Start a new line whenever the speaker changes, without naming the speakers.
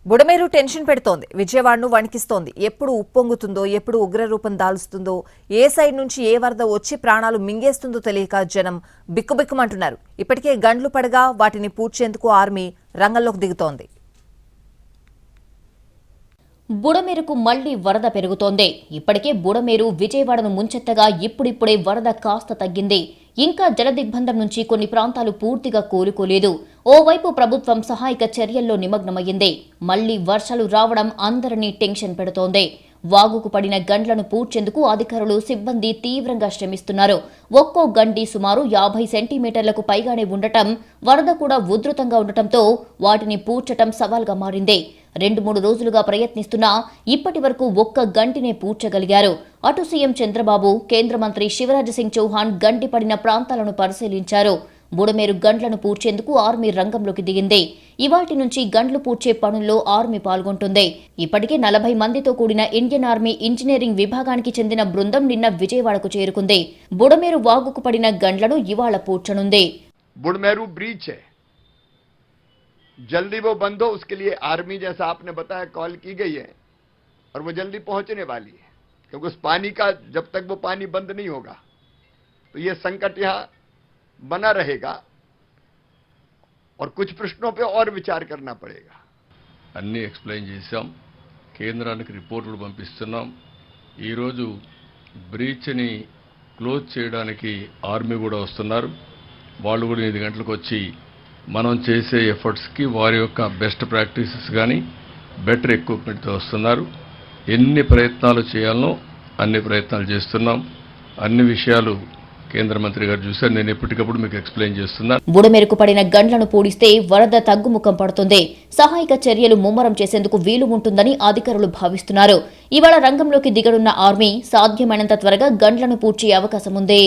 Budameru tension పెడుతోంది. విజయవాడను వణికిస్తోంది. ఎప్పుడు ఉప్పొంగుతుందో, ఎప్పుడు ఉగ్రరూపం దాల్స్తుందో, ఏ సైడ్ నుంచి ఏ వరద వచ్చి ప్రాణాలు మింగేస్తుందో తెలియక జనం బిక్కుబిక్కుమంటున్నారు. ఇప్పటికే గండ్లు పడగా వాటిని పూడ్చేందుకు ఆర్మీ రంగంలోకి దిగుతోంది.
బుడమేరుకు మళ్లీ వరద పెరుగుతోంది. ఇప్పటికే బుడమేరు విజయవాడను ముంచెత్తగా ఇప్పుడిప్పుడే వరద కాస్త తగ్గింది. ఇంకా జలదిగ్బంధం నుంచి కొన్ని ప్రాంతాలు పూర్తిగా కోలుకోలేదు. ఓవైపు ప్రభుత్వం సహాయక చర్యల్లో నిమగ్నమయ్యింది. మళ్లీ వర్షాలు రావడం అందరినీ టెన్షన్ పెడుతోంది. వాగుకు పడిన గండ్లను పూడ్చేందుకు అధికారులు సిబ్బంది తీవ్రంగా శ్రమిస్తున్నారు. ఒక్కో గండి సుమారు 50 సెంటీమీటర్లకు పైగానే ఉండటం, వరద కూడా ఉధృతంగా ఉండటంతో వాటిని పూడ్చటం సవాల్గా మారింది. 2-3 రోజులుగా ప్రయత్నిస్తున్నా ఇప్పటి వరకు ఒక్క గంటినే పూడ్చగలిగారు. అటు సీఎం చంద్రబాబు, కేంద్ర మంత్రి శివరాజ్ సింగ్ చౌహాన్ గంటి పడిన ప్రాంతాలను పరిశీలించారు. బుడమేరు గండ్లను పూడ్చేందుకు ఆర్మీ రంగంలోకి దిగింది. ఇవాటి నుంచి గండ్లు పూడ్చే పనుల్లో ఆర్మీ పాల్గొంటుంది. ఇప్పటికే 40 మందితో కూడిన ఇండియన్ ఆర్మీ ఇంజనీరింగ్ విభాగానికి చెందిన బృందం నిన్న విజయవాడకు చేరుకుంది. బుడమేరు వాగుకు పడిన గండ్లను ఇవాళ పూడ్చనుంది.
बुड़मेरू ब्रीच है, जल्दी वो बंद हो उसके लिए आर्मी जैसा आपने बताया कॉल की गई है और वो जल्दी पहुंचने वाली है, क्योंकि उस पानी का जब तक वो पानी बंद नहीं होगा तो ये संकट यहाँ बना रहेगा और कुछ प्रश्नों पे और विचार करना पड़ेगा.
అన్నీ ఎక్స్ప్లెయిన్ చేశాం. కేంద్రానికి రిపోర్టులు పంపిస్తున్నాం. ఈరోజు బ్రీచ్ని క్లోజ్ చేయడానికి ఆర్మీ కూడా వస్తున్నారు. వాళ్ళు కూడా 8 గంటలకు వచ్చి మనం చేసే ఎఫర్ట్స్కి వారి యొక్క బెస్ట్ ప్రాక్టీసెస్ కానీ బెటర్ ఎక్విప్మెంట్తో వస్తున్నారు. ఎన్ని ప్రయత్నాలు చేయాలనో అన్ని ప్రయత్నాలు చేస్తున్నాం. అన్ని విషయాలు కేంద్ర మంత్రి గారు చూశారు. నేను ఎప్పటికప్పుడు మీకు ఎక్స్ప్లెయిన్ చేస్తున్నాను.
బుడమేరుకు పడిన గండ్లను పూడిస్తే వరద తగ్గుముఖం పడుతుంది. సహాయక చర్యలు ముమ్మరం చేసేందుకు వీలు ఉంటుందని అధికారులు భావిస్తున్నారు. ఇవాళ రంగంలోకి దిగనున్న ఆర్మీ సాధ్యమైనంత త్వరగా గండ్లను పూడ్చే అవకాశం ఉంది.